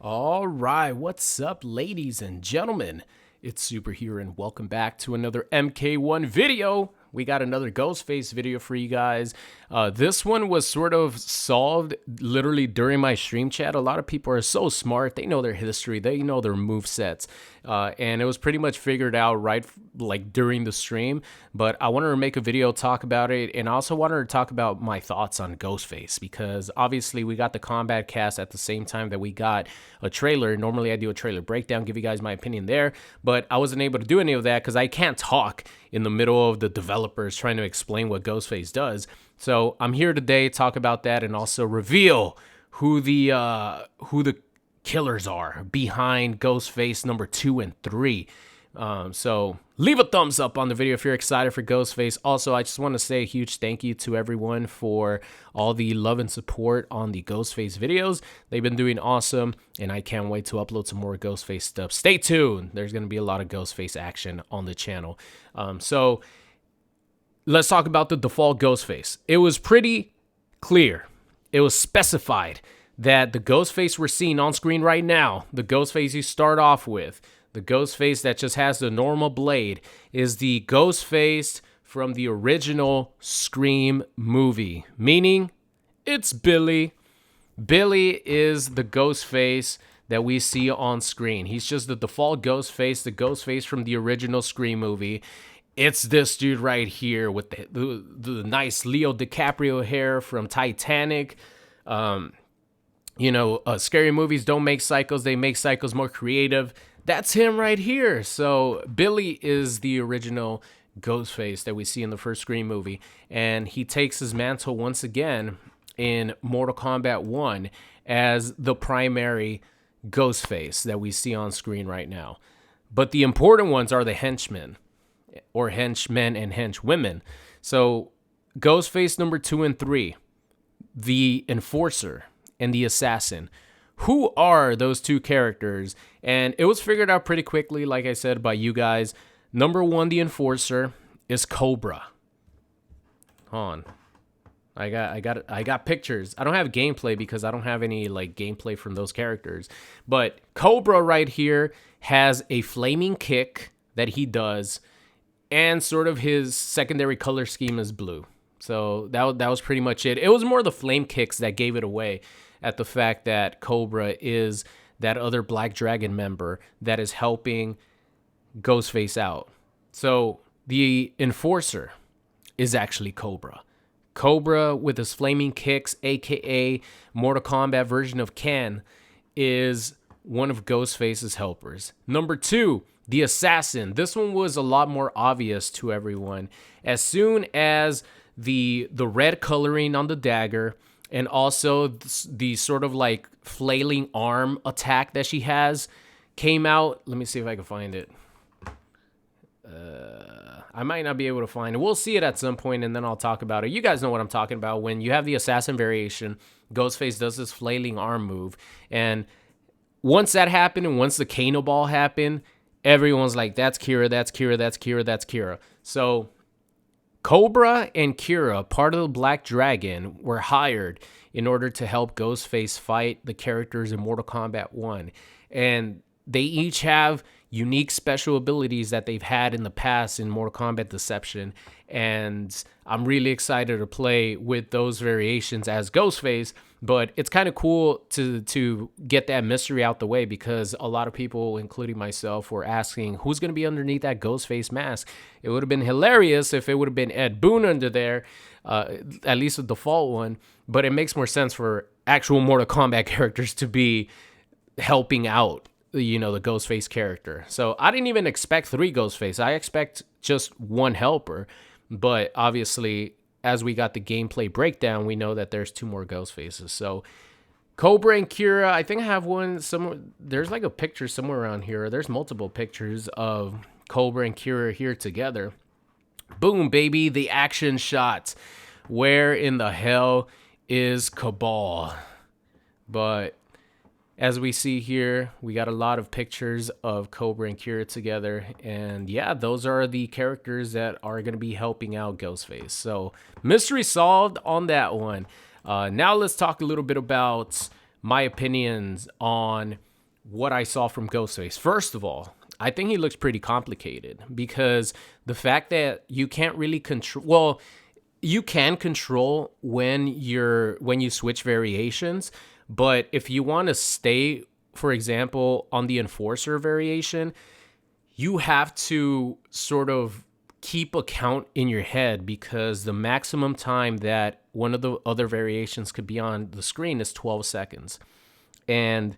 All right, what's up, ladies and gentlemen? It's Super here, and welcome back to another MK1 video. We got another Ghostface video for you guys. This one was sort of solved literally during my stream chat. A lot of people are so smart. They know their history. They know their move sets. And it was pretty much figured out right like during the stream. But I wanted to make a video talk about it. And I also wanted to talk about my thoughts on Ghostface. Because obviously we got the Kombat cast at the same time that we got a trailer. Normally I do a trailer breakdown, give you guys my opinion there. But I wasn't able to do any of that because I can't talk in the middle of the developers trying to explain what Ghostface does. So I'm here today to talk about that and also reveal who the killers are behind Ghostface number 2 and 3. So leave a thumbs up on the video if you're excited for Ghostface. Also, I just want to say a huge thank you to everyone for all the love and support on the Ghostface videos. They've been doing awesome, and I can't wait to upload some more Ghostface stuff. Stay tuned. There's going to be a lot of Ghostface action on the channel. So let's talk about the default Ghostface. It was pretty clear. It was specified that the Ghostface we're seeing on screen right now, the Ghostface you start off with, the Ghostface that just has the normal blade, is the Ghostface from the original Scream movie. Meaning, it's Billy. Billy is the Ghostface that we see on screen. He's just the default Ghostface, the Ghostface from the original Scream movie. It's this dude right here with the nice Leo DiCaprio hair from Titanic. Scary movies don't make psychos. They make psychos more creative. That's him right here. So Billy is the original Ghostface that we see in the first Scream movie. And he takes his mantle once again in Mortal Kombat 1 as the primary Ghostface that we see on screen right now. But the important ones are the henchmen, or henchmen and henchwomen. So Ghostface number 2 and 3, the enforcer and the assassin. Who are those two characters? And it was figured out pretty quickly, like I said, by you guys. Number 1, the enforcer, is Cobra. Hold on. I got pictures. I don't have gameplay because I don't have any like gameplay from those characters. But Cobra right here has a flaming kick that he does, and sort of his secondary color scheme is blue. So that was pretty much it. It was more the flame kicks that gave it away, at the fact that Cobra is that other Black Dragon member that is helping Ghostface out. So the enforcer is actually Cobra. Cobra with his flaming kicks, aka Mortal Kombat version of Ken, is one of Ghostface's helpers. Number 2, the assassin. This one was a lot more obvious to everyone. As soon as the red coloring on the dagger, and also the sort of like flailing arm attack that she has came out. Let me see if I can find it. I might not be able to find it. We'll see it at some point, and then I'll talk about it. You guys know what I'm talking about. When you have the assassin variation, Ghostface does this flailing arm move. And once that happened, and once the Kano Ball happened, everyone's like, that's Kira, that's Kira, that's Kira, that's Kira. So Cobra and Kira, part of the Black Dragon, were hired in order to help Ghostface fight the characters in Mortal Kombat 1. And they each have unique special abilities that they've had in the past in Mortal Kombat Deception. And I'm really excited to play with those variations as Ghostface. But it's kind of cool to get that mystery out the way, because a lot of people, including myself, were asking who's going to be underneath that Ghostface mask. It would have been hilarious if it would have been Ed Boon under there, at least the default one. But it makes more sense for actual Mortal Kombat characters to be helping out, the Ghostface character. So I didn't even expect 3 Ghostface. I expect just 1 helper. But obviously, as we got the gameplay breakdown, we know that there's 2 more Ghostfaces. So Cobra and Kira, I think I have one somewhere. There's like a picture somewhere around here. There's multiple pictures of Cobra and Kira here together. Boom, baby, the action shots. Where in the hell is Cabal? But as we see here, we got a lot of pictures of Cobra and Kira together. And yeah, those are the characters that are going to be helping out Ghostface. So mystery solved on that one. Now let's talk a little bit about my opinions on what I saw from Ghostface. First of all, I think he looks pretty complicated because the fact that you can't really control, well, you can control when you switch variations, but if you want to stay, for example, on the Enforcer variation, you have to sort of keep a count in your head because the maximum time that one of the other variations could be on the screen is 12 seconds. And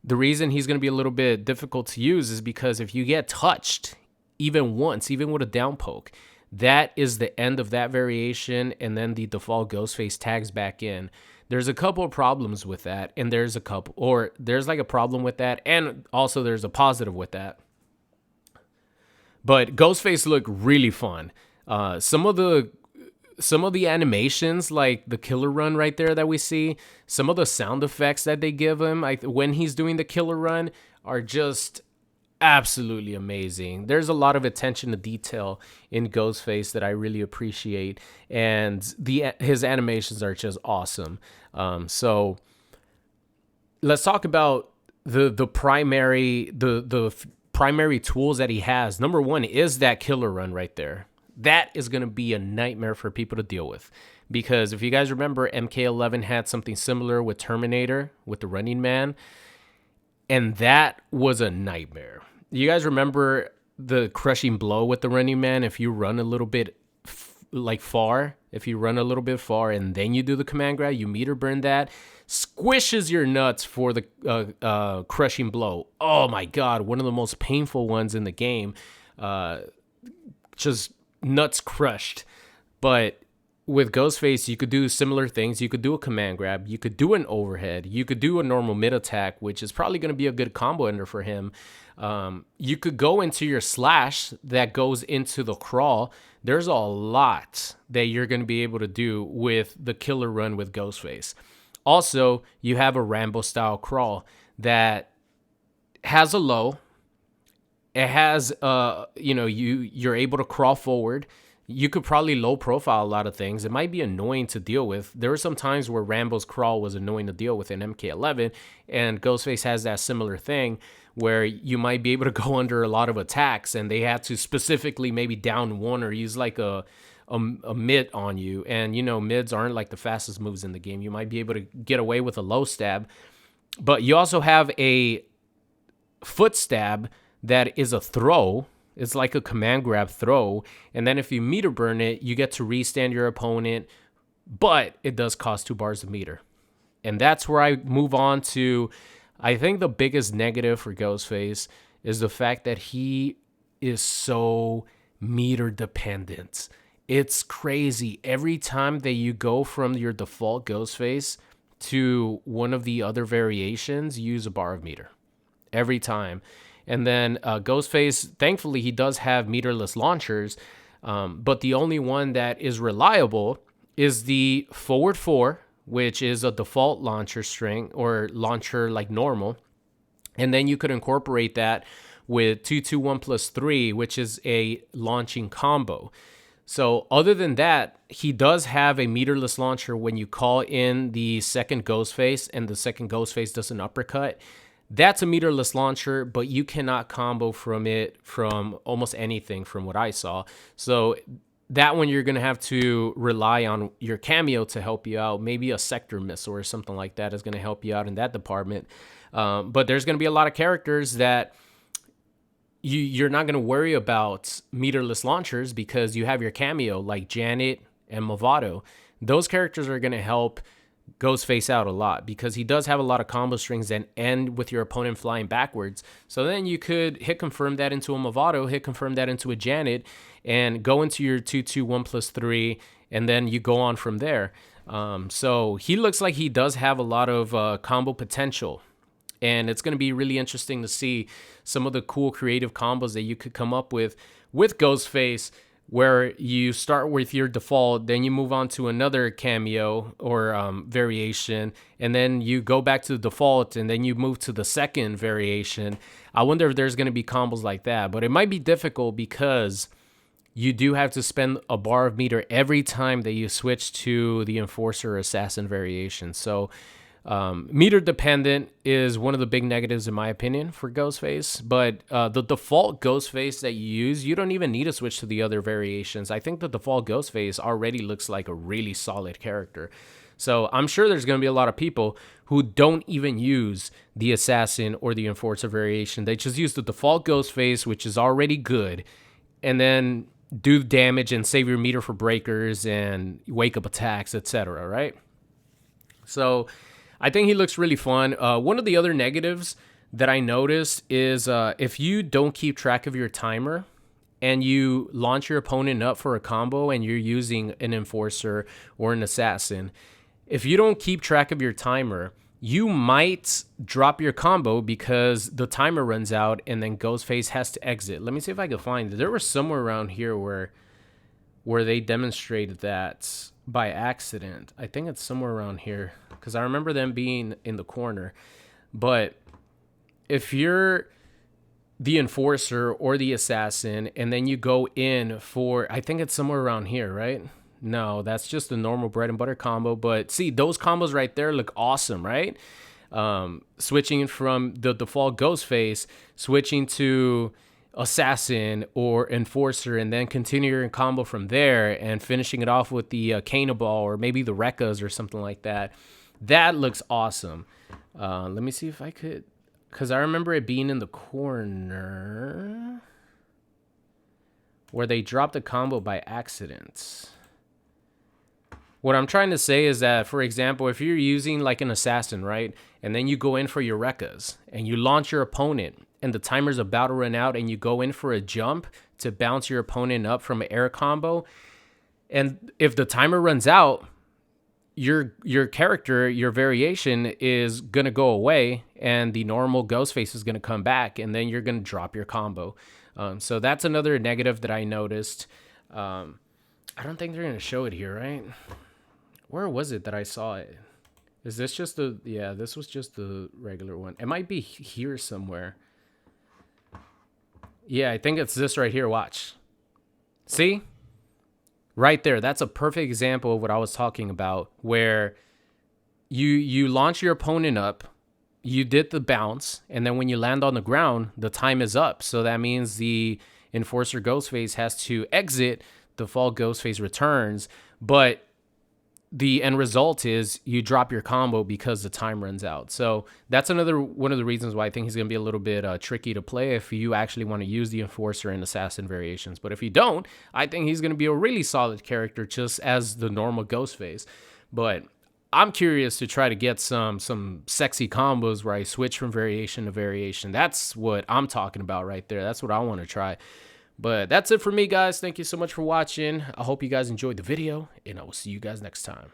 the reason he's going to be a little bit difficult to use is because if you get touched even once, even with a down poke, that is the end of that variation, and then the default Ghostface tags back in. There's a couple of problems with that, and there's like a problem with that, and also there's a positive with that. But Ghostface looked really fun. Some of the animations, like the killer run right there that we see, some of the sound effects that they give him when he's doing the killer run are just absolutely amazing. There's a lot of attention to detail in Ghostface that I really appreciate, and his animations are just awesome. So let's talk about the primary tools that he has. Number one is that killer run right there. That is going to be a nightmare for people to deal with, because if you guys remember, MK11 had something similar with Terminator, with the Running Man, and that was a nightmare. You guys remember the crushing blow with the Running Man? If you run a little bit far and then you do the command grab, you meter burn that, squishes your nuts for the crushing blow. Oh my God, one of the most painful ones in the game. Just nuts crushed. But with Ghostface, you could do similar things. You could do a command grab. You could do an overhead. You could do a normal mid attack, which is probably going to be a good combo ender for him. You could go into your slash that goes into the crawl. There's a lot that you're going to be able to do with the killer run with Ghostface. Also, you have a Rambo style crawl that has a low. It has, you're able to crawl forward. You could probably low profile a lot of things. It might be annoying to deal with. There were some times where Rambo's crawl was annoying to deal with in MK11, and Ghostface has that similar thing where you might be able to go under a lot of attacks, and they have to specifically maybe down one or use like a mid on you. And, mids aren't like the fastest moves in the game. You might be able to get away with a low stab, but you also have a foot stab that is a throw. It's like a command grab throw. And then if you meter burn it, you get to restand your opponent, but it does cost 2 bars of meter. And that's where I move on to, I think the biggest negative for Ghostface is the fact that he is so meter dependent. It's crazy. Every time that you go from your default Ghostface to one of the other variations, you use a bar of meter. Every time. And then Ghostface, thankfully, he does have meterless launchers, but the only one that is reliable is the forward 4, which is a default launcher string or launcher like normal. And then you could incorporate that with 221 plus 3, which is a launching combo. So other than that, he does have a meterless launcher when you call in the second Ghostface and the second Ghostface does an uppercut. That's a meterless launcher, but you cannot combo from it from almost anything from what I saw. So that one you're going to have to rely on your cameo to help you out. Maybe a sector missile or something like that is going to help you out in that department. But there's going to be a lot of characters that you're not going to worry about meterless launchers because you have your cameo like Janet and Movado. Those characters are going to help Ghostface out a lot because he does have a lot of combo strings that end with your opponent flying backwards. So then you could hit confirm that into a Movado, hit confirm that into a Janet, and go into your 221 plus 3, and then you go on from there. So he looks like he does have a lot of combo potential, and it's going to be really interesting to see some of the cool creative combos that you could come up with Ghostface, where you start with your default, then you move on to another cameo or variation, and then you go back to the default, and then you move to the second variation. I wonder if there's going to be combos like that, but it might be difficult because you do have to spend a bar of meter every time that you switch to the Enforcer or Assassin variation. So Meter dependent is one of the big negatives in my opinion for Ghostface, but the default Ghostface that you use, you don't even need to switch to the other variations. I think the default Ghostface already looks like a really solid character. So I'm sure there's going to be a lot of people who don't even use the Assassin or the Enforcer variation. They just use the default Ghostface, which is already good, and then do damage and save your meter for breakers and wake up attacks, etc., right? So I think he looks really fun. One of the other negatives that I noticed is if you don't keep track of your timer and you launch your opponent up for a combo and you're using an Enforcer or an Assassin, if you don't keep track of your timer, you might drop your combo because the timer runs out and then Ghostface has to exit. Let me see if I can find it. There was somewhere around here where they demonstrated that by accident. I think it's somewhere around here because I remember them being in the corner. But if you're the Enforcer or the Assassin and then you go in for, I think it's somewhere around here, right? No, that's just the normal bread and butter combo. But see, those combos right there look awesome, right? Switching from the default Ghostface, switching to Assassin or Enforcer, and then continue your combo from there and finishing it off with the Cannonball or maybe the Rekkas or something like that. That looks awesome. Let me see if I could, because I remember it being in the corner where they dropped a combo by accident. What I'm trying to say is that, for example, if you're using like an Assassin, right, and then you go in for your Rekkas and you launch your opponent and the timer's about to run out and you go in for a jump to bounce your opponent up from an air combo, and if the timer runs out, your character, your variation is going to go away and the normal Ghostface is going to come back and then you're going to drop your combo. So that's another negative that I noticed. I don't think they're going to show it here, right? Where was it that I saw it? Is this just the... Yeah, this was just the regular one. It might be here somewhere. Yeah, I think it's this right here. Watch. See? Right there. That's a perfect example of what I was talking about, where you launch your opponent up, you did the bounce, and then when you land on the ground, the time is up. So that means the Enforcer Ghostface has to exit, the default Ghostface returns, but the end result is you drop your combo because the time runs out. So that's another one of the reasons why I think he's going to be a little bit tricky to play if you actually want to use the Enforcer and Assassin variations. But if you don't, I think he's going to be a really solid character just as the normal Ghostface. But I'm curious to try to get some sexy combos where I switch from variation to variation. That's what I'm talking about right there. That's what I want to try. But that's it for me, guys. Thank you so much for watching. I hope you guys enjoyed the video, and I will see you guys next time.